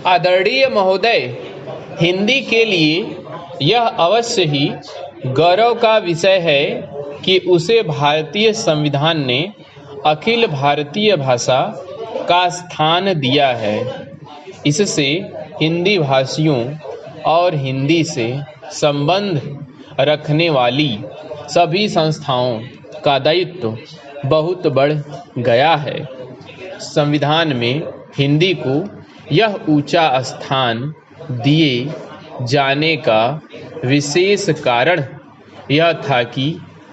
आदरणीय महोदय, हिंदी के लिए यह अवश्य ही गौरव का विषय है कि उसे भारतीय संविधान ने अखिल भारतीय भाषा का स्थान दिया है। इससे हिंदी भाषियों और हिंदी से संबंध रखने वाली सभी संस्थाओं का दायित्व बहुत बढ़ गया है। संविधान में हिंदी को यह ऊंचा स्थान दिए जाने का विशेष कारण यह था कि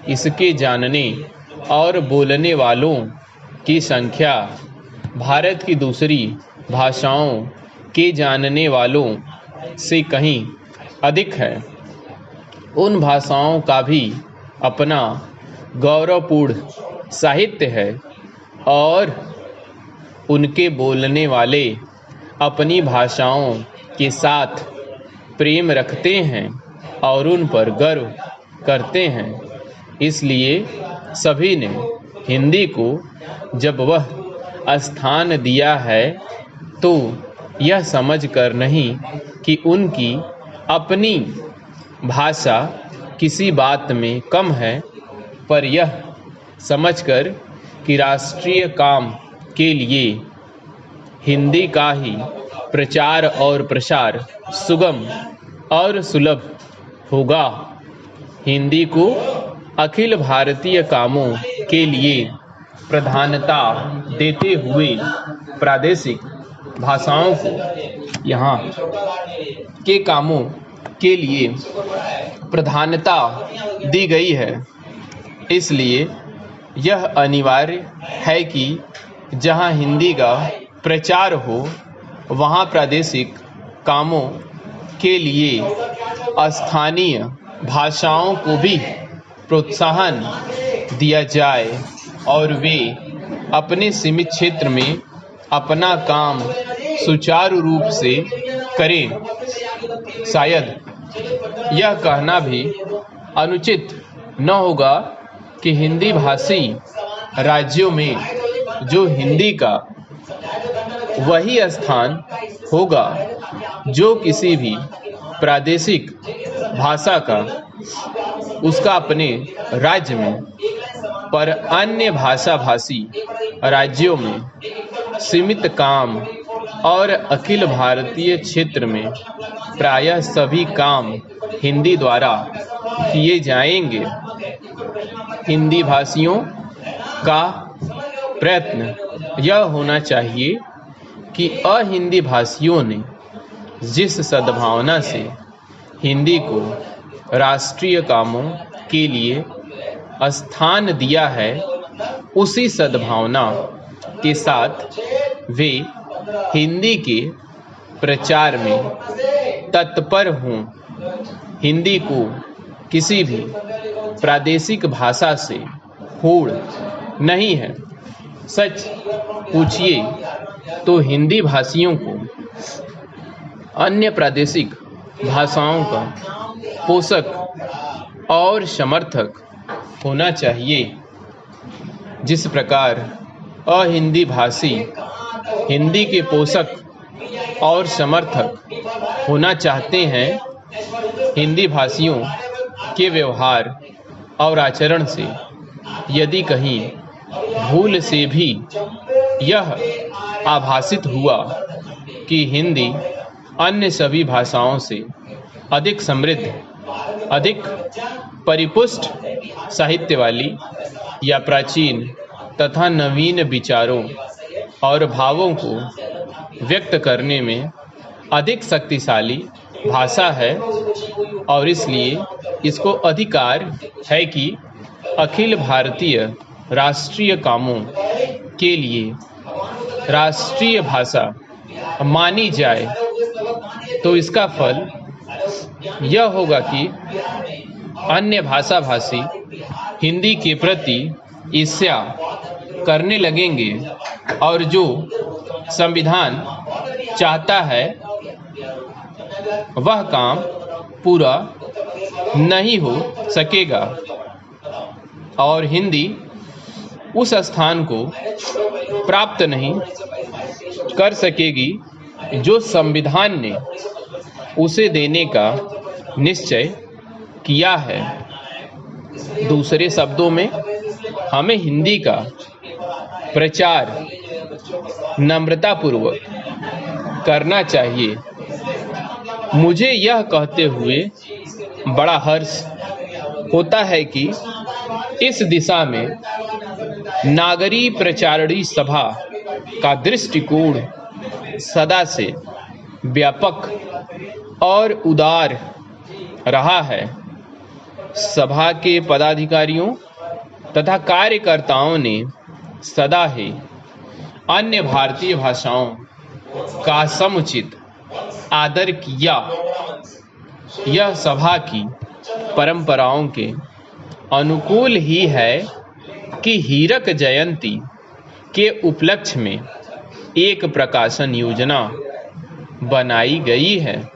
इसके जानने और बोलने वालों की संख्या भारत की दूसरी भाषाओं के जानने वालों से कहीं अधिक है। उन भाषाओं का भी अपना गौरवपूर्ण साहित्य है और उनके बोलने वाले अपनी भाषाओं के साथ प्रेम रखते हैं और उन पर गर्व करते हैं। इसलिए सभी ने हिंदी को जब वह स्थान दिया है तो यह समझकर नहीं कि उनकी अपनी भाषा किसी बात में कम है, पर यह समझकर कि राष्ट्रीय काम के लिए हिंदी का ही प्रचार और प्रसार सुगम और सुलभ होगा। हिंदी को अखिल भारतीय कामों के लिए प्रधानता देते हुए प्रादेशिक भाषाओं को यहाँ के कामों के लिए प्रधानता दी गई है। इसलिए यह अनिवार्य है कि जहाँ हिंदी का प्रचार हो वहाँ प्रादेशिक कामों के लिए स्थानीय भाषाओं को भी प्रोत्साहन दिया जाए और वे अपने सीमित क्षेत्र में अपना काम सुचारू रूप से करें। शायद यह कहना भी अनुचित न होगा कि हिंदी भाषी राज्यों में जो हिंदी का वही स्थान होगा जो किसी भी प्रादेशिक भाषा का उसका अपने राज्य में, पर अन्य भाषा भाषी राज्यों में सीमित काम और अखिल भारतीय क्षेत्र में प्रायः सभी काम हिंदी द्वारा किए जाएंगे। हिंदी भाषियों का प्रयत्न यह होना चाहिए कि अहिंदी भाषियों ने जिस सद्भावना से हिंदी को राष्ट्रीय कामों के लिए स्थान दिया है, उसी सद्भावना के साथ वे हिंदी के प्रचार में तत्पर हों। हिंदी को किसी भी प्रादेशिक भाषा से होड़ नहीं है। सच पूछिए तो हिंदी भाषियों को अन्य प्रादेशिक भाषाओं का पोषक और समर्थक होना चाहिए। जिस प्रकार अहिंदी भाषी हिंदी के पोषक और समर्थक होना चाहते हैं, हिंदी भाषियों के व्यवहार और आचरण से यदि कहीं भूल से भी यह आभासित हुआ कि हिंदी अन्य सभी भाषाओं से अधिक समृद्ध, अधिक परिपुष्ट साहित्य वाली या प्राचीन तथा नवीन विचारों और भावों को व्यक्त करने में अधिक शक्तिशाली भाषा है और इसलिए इसको अधिकार है कि अखिल भारतीय राष्ट्रीय कामों के लिए राष्ट्रीय भाषा मानी जाए, तो इसका फल यह होगा कि अन्य भाषा भाषी हिंदी के प्रति ईर्ष्या करने लगेंगे और जो संविधान चाहता है वह काम पूरा नहीं हो सकेगा और हिंदी उस स्थान को प्राप्त नहीं कर सकेगी जो संविधान ने उसे देने का निश्चय किया है। दूसरे शब्दों में, हमें हिंदी का प्रचार नम्रतापूर्वक करना चाहिए। मुझे यह कहते हुए बड़ा हर्ष होता है कि इस दिशा में नागरी प्रचारणी सभा का दृष्टिकोण सदा से व्यापक और उदार रहा है। सभा के पदाधिकारियों तथा कार्यकर्ताओं ने सदा ही अन्य भारतीय भाषाओं का समुचित आदर किया। यह सभा की परंपराओं के अनुकूल ही है कि हीरक जयंती के उपलक्ष्य में एक प्रकाशन योजना बनाई गई है।